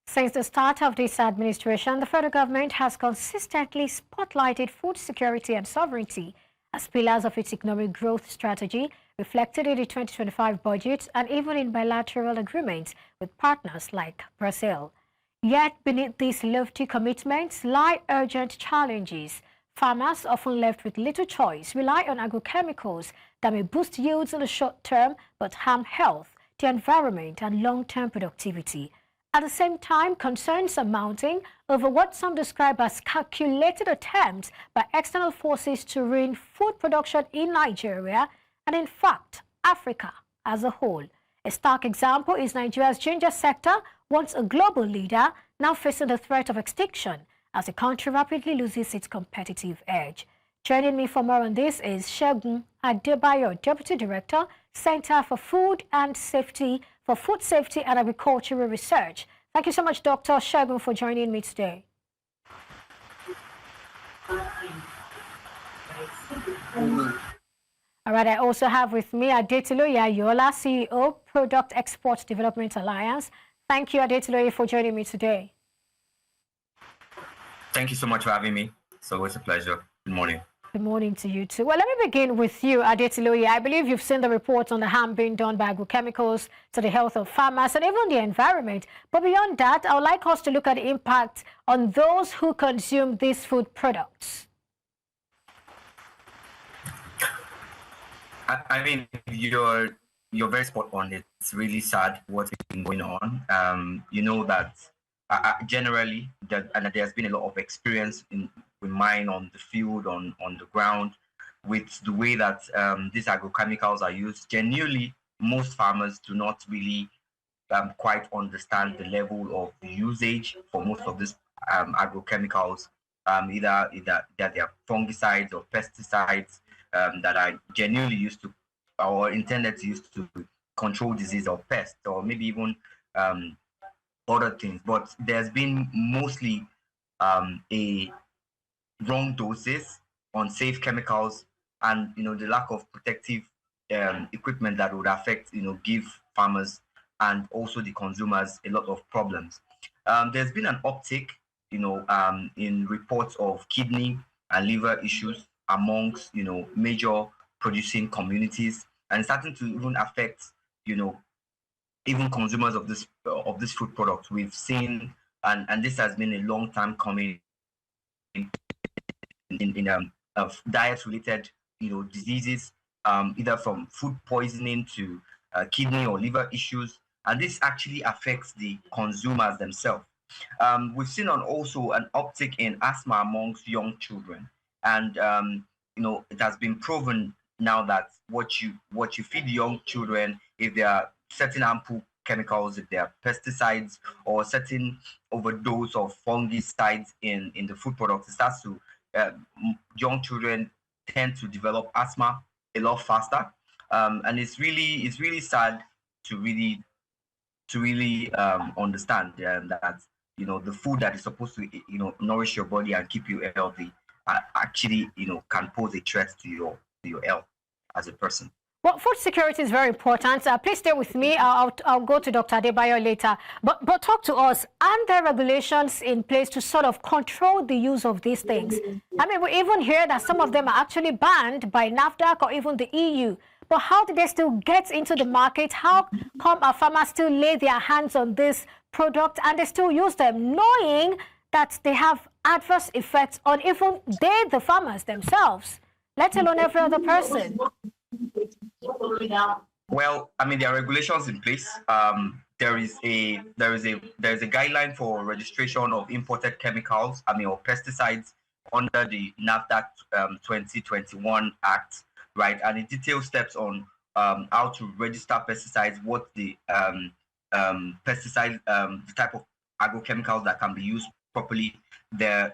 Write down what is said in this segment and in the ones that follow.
Since the start of this administration, the federal government has consistently spotlighted food security and sovereignty as pillars of its economic growth strategy, reflected in the 2025 budget and even in bilateral agreements with partners like Brazil. Yet beneath these lofty commitments lie urgent challenges. Farmers, often left with little choice, rely on agrochemicals that may boost yields in the short term but harm health, the environment and long-term productivity. At the same time, concerns are mounting over what some describe as calculated attempts by external forces to ruin food production in Nigeria and, in fact, Africa as a whole. A stark example is Nigeria's ginger sector, once a global leader, now facing the threat of extinction as the country rapidly loses its competitive edge. Joining me for more on this is Segun Adebayo, Deputy Director, Center for Food Safety and Agricultural Research. Thank you so much, Dr. Segun, for joining me today. All right, I also have with me Adetiloye Ayeola, CEO, Product Export Development Alliance. Thank you, Adetiloye, for joining me today. Thank you so much for having me. It's always a pleasure. Good morning. Good morning to you too. Well, let me begin with you, Adetiloye. I believe you've seen the reports on the harm being done by agrochemicals to the health of farmers and even the environment. But beyond that, I would like us to look at the impact on those who consume these food products. I mean, you're very spot on. It's really sad what's been going on. You know that generally, and there's been a lot of experience with mine on the field, on the ground, with the way that these agrochemicals are used. Genuinely, most farmers do not really quite understand the level of usage for most of these agrochemicals, either that they are fungicides or pesticides that are genuinely used to or intended to use to control disease or pests, or maybe even other things. But there's been mostly a wrong doses, unsafe chemicals, and the lack of protective equipment that would affect give farmers and also the consumers a lot of problems. There's been an uptick in reports of kidney and liver issues amongst major producing communities, and starting to even affect even consumers of this food product. We've seen, and this has been a long time coming in diet-related diseases, either from food poisoning to kidney or liver issues, and this actually affects the consumers themselves. We've seen also an uptick in asthma amongst young children, and it has been proven now that what you feed young children, if there are certain harmful chemicals, if there are pesticides or certain overdose of fungicides in the food products, it starts to young children tend to develop asthma a lot faster, and it's really sad to really understand that the food that is supposed to nourish your body and keep you healthy actually can pose a threat to your health as a person. Well, food security is very important. Please stay with me. I'll go to Dr. Adebayo later. But talk to us. Aren't there regulations in place to sort of control the use of these things? I mean, we even hear that some of them are actually banned by NAFDAC or even the EU. But how do they still get into the market? How come our farmers still lay their hands on this product and they still use them, knowing that they have adverse effects on even the farmers themselves, let alone every other person? Well, I mean, there are regulations in place. There is a guideline for registration of imported chemicals, or pesticides under the NAFDAC 2021 Act, right? And it details steps on how to register pesticides, what the pesticide, the type of agrochemicals that can be used properly, their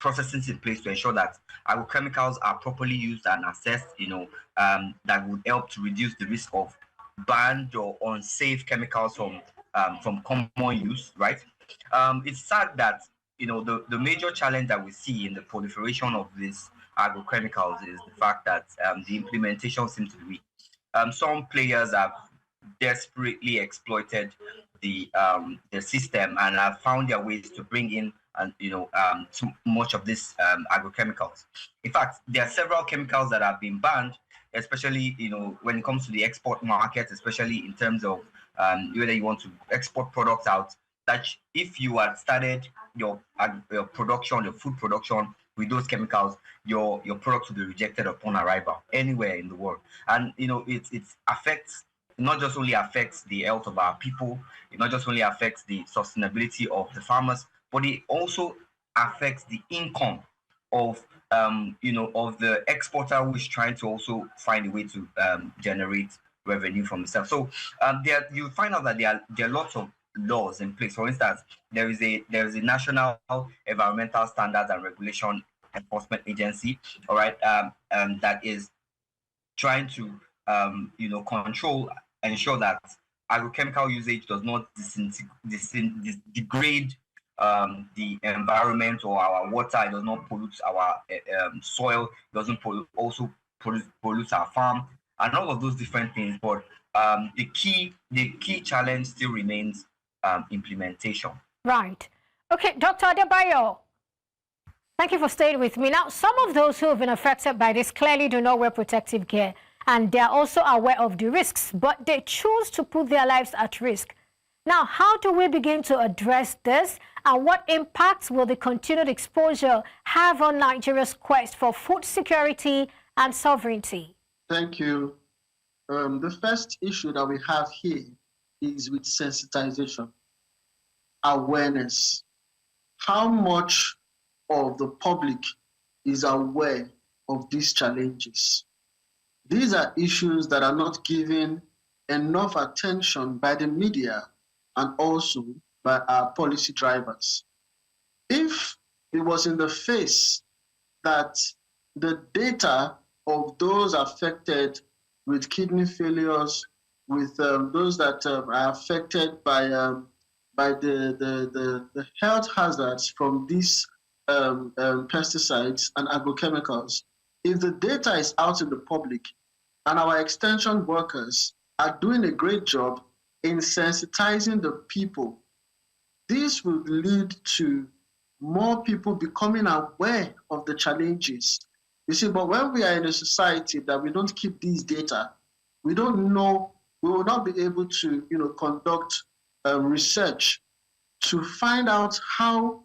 processes in place to ensure that agrochemicals are properly used and assessed, that would help to reduce the risk of banned or unsafe chemicals from common use, right? It's sad that the major challenge that we see in the proliferation of these agrochemicals is the fact that the implementation seems to be weak. Some players have desperately exploited the system and have found their ways to bring in and too much of this agrochemicals. In fact, there are several chemicals that have been banned, especially when it comes to the export market, especially in terms of whether you want to export products out. That if you had started your production, your food production with those chemicals, your products will be rejected upon arrival anywhere in the world. And it affects, not just only affects the health of our people, it not just only affects the sustainability of the farmers, but it also affects the income of of the exporter who is trying to also find a way to generate revenue from itself. So you find out that there are lots of laws in place. For instance, there is a National Environmental Standards and Regulation Enforcement Agency, all right, that is trying to ensure that agrochemical usage does not degrade the environment or our water. It does not pollute our soil. It doesn't also pollute our farm and all of those different things. But the key challenge still remains implementation. Right. Okay, Dr. Adebayo, thank you for staying with me. Now, some of those who have been affected by this clearly do not wear protective gear, and they are also aware of the risks, but they choose to put their lives at risk. Now, how do we begin to address this, and what impacts will the continued exposure have on Nigeria's quest for food security and sovereignty? Thank you. The first issue that we have here is with sensitization, awareness. How much of the public is aware of these challenges? These are issues that are not given enough attention by the media and also by our policy drivers. If it was in the face that the data of those affected with kidney failures, with those that are affected by the health hazards from these pesticides and agrochemicals, if the data is out in the public and our extension workers are doing a great job in sensitizing the people, this will lead to more people becoming aware of the challenges. You see, but when we are in a society that we don't keep these data, we don't know, we will not be able to conduct research to find out how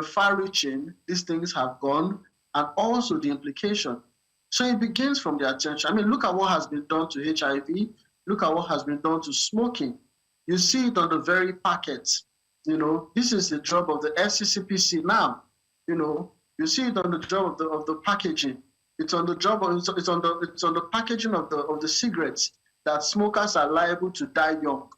far-reaching these things have gone and also the implication. So it begins from the attention. I mean, look at what has been done to HIV. Look at what has been done to smoking. You see it on the very packets. This is the job of the FCCPC now. You see it on the job of the packaging. It's on the job. It's on the packaging of the cigarettes that smokers are liable to die young.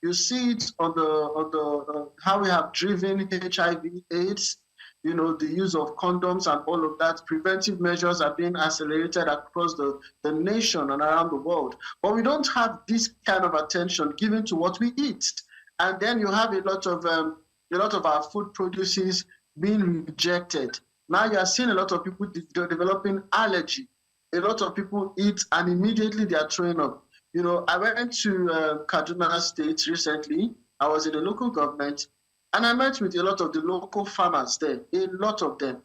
You see it on the how we have driven HIV/AIDS. The use of condoms and all of that. Preventive measures are being accelerated across the nation and around the world. But we don't have this kind of attention given to what we eat. And then you have a lot of our food produces being rejected. Now you are seeing a lot of people developing allergy. A lot of people eat and immediately they are throwing up. I went to Kaduna State recently. I was in the local government. And I met with a lot of the local farmers there, a lot of them,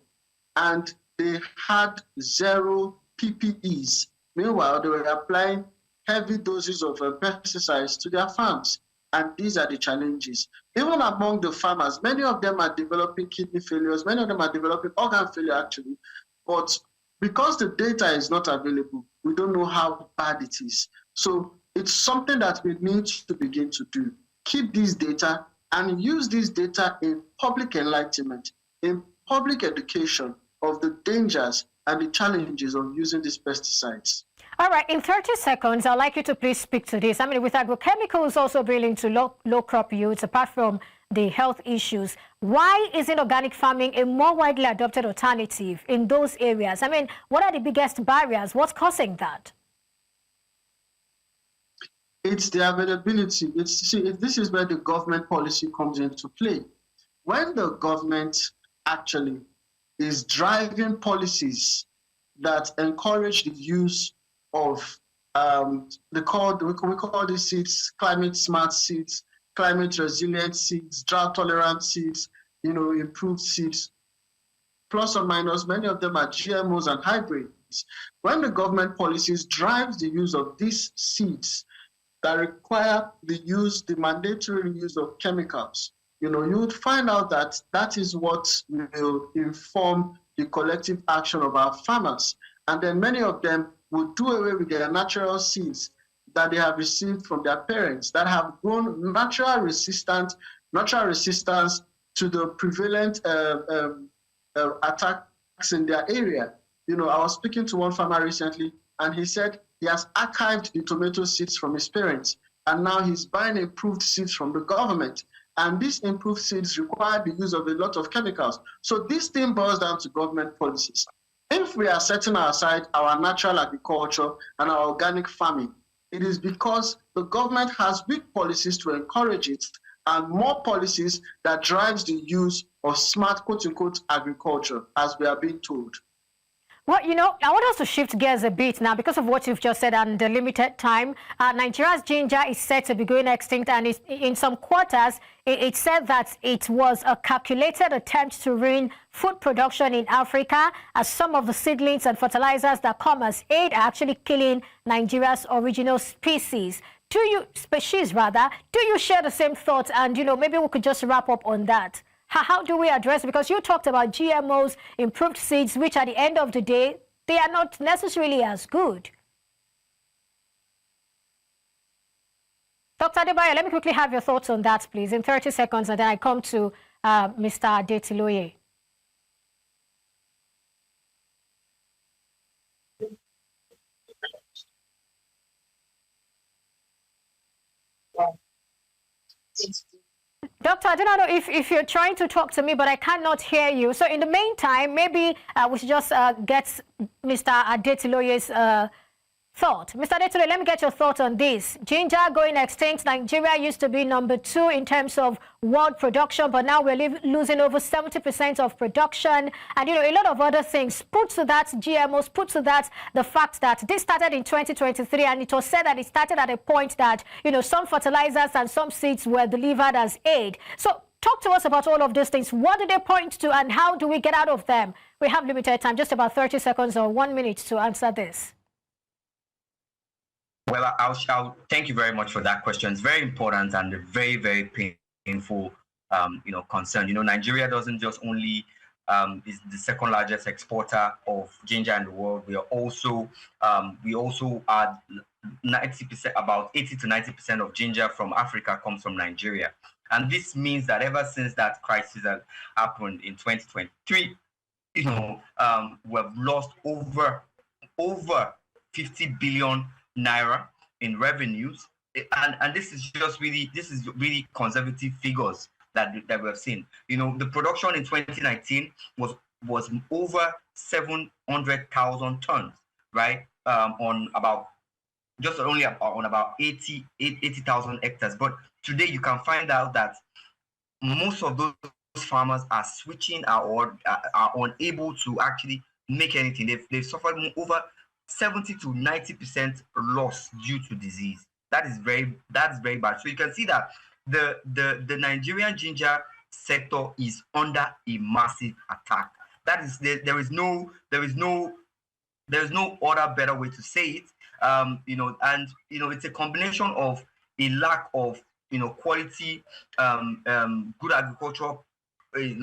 and they had 0 PPEs. Meanwhile, they were applying heavy doses of pesticides to their farms. And these are the challenges. Even among the farmers, many of them are developing kidney failures, many of them are developing organ failure actually. But because the data is not available, we don't know how bad it is. So it's something that we need to begin to do. Keep these data and use this data in public enlightenment, in public education of the dangers and the challenges of using these pesticides. All right, in 30 seconds, I'd like you to please speak to this. I mean, with agrochemicals also being linked to low crop yields, apart from the health issues, why isn't organic farming a more widely adopted alternative in those areas? I mean, what are the biggest barriers? What's causing that? It's the availability. This is where the government policy comes into play. When the government actually is driving policies that encourage the use of we call these seeds climate smart seeds, climate resilient seeds, drought tolerant seeds, improved seeds. Plus or minus, many of them are GMOs and hybrids. When the government policies drives the use of these seeds that require the mandatory use of chemicals, you would find out that that is what will inform the collective action of our farmers. And then many of them will do away with their natural seeds that they have received from their parents that have grown natural resistance to the prevalent attacks in their area. I was speaking to one farmer recently, and he said he has archived the tomato seeds from his parents, and now he's buying improved seeds from the government. And these improved seeds require the use of a lot of chemicals. So this thing boils down to government policies. If we are setting aside our natural agriculture and our organic farming, it is because the government has weak policies to encourage it and more policies that drives the use of smart, quote-unquote, agriculture, as we are being told. Well, I want us to shift gears a bit now because of what you've just said and the limited time. Nigeria's ginger is said to be going extinct, and in some quarters, it said that it was a calculated attempt to ruin food production in Africa, as some of the seedlings and fertilizers that come as aid are actually killing Nigeria's original species. Do you share the same thoughts? And, maybe we could just wrap up on that. How do we address it? Because you talked about GMOs, improved seeds, which at the end of the day, they are not necessarily as good. Dr. Adebayo, let me quickly have your thoughts on that, please, in 30 seconds, and then I come to Mr. Adetiloye. Doctor, I don't know if you're trying to talk to me, but I cannot hear you. So in the meantime, maybe we should just get Mr. Adetiloye's thought. Mr. Adetiloye, let me get your thoughts on this. Ginger going extinct. Nigeria used to be number 2 in terms of world production, but now we're losing over 70% of production. And, a lot of other things. Put to that GMOs, put to that the fact that this started in 2023, and it was said that it started at a point that, some fertilizers and some seeds were delivered as aid. So talk to us about all of these things. What do they point to, and how do we get out of them? We have limited time, just about 30 seconds or 1 minute to answer this. Well, I'll thank you very much for that question. It's very important and a very, very painful, concern. Nigeria doesn't just only is the second largest exporter of ginger in the world. We also are 90%, about 80 to 90% of ginger from Africa comes from Nigeria. And this means that ever since that crisis that happened in 2023, we've lost over 50 billion naira in revenues, and this is really conservative figures that we have seen. The production in 2019 was over 700,000 tons, right? On about 80,000 hectares. But today you can find out that most of those farmers are switching or are unable to actually make anything. They've suffered over 70 to 90% loss due to disease. That's very bad. So you can see that the Nigerian ginger sector is under a massive attack. That is, there is no other better way to say it. It's a combination of a lack of quality good agricultural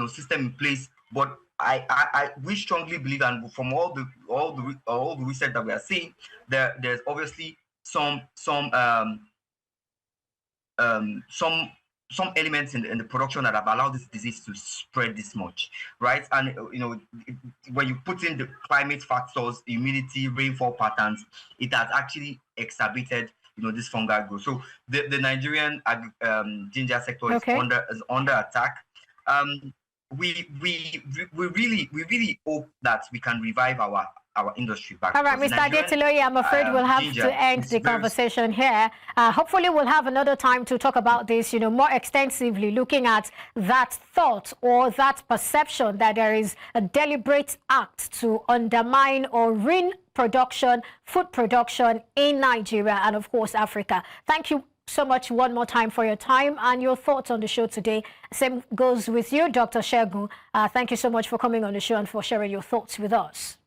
system in place, but we strongly believe, and from all the research that we are seeing, there's obviously some elements in the production that have allowed this disease to spread this much, right? And when you put in the climate factors, humidity, rainfall patterns, it has actually exacerbated this fungal growth. So the Nigerian ginger sector is under attack. We really hope that we can revive our industry back. All right, Mr. Adetiloye, I'm afraid we'll have to end the conversation here. Hopefully we'll have another time to talk about this, more extensively, looking at that thought or that perception that there is a deliberate act to undermine or ruin food production in Nigeria and, of course, Africa. Thank you so much one more time for your time and your thoughts on the show today. Same goes with you, Dr. Segun. Thank you so much for coming on the show and for sharing your thoughts with us.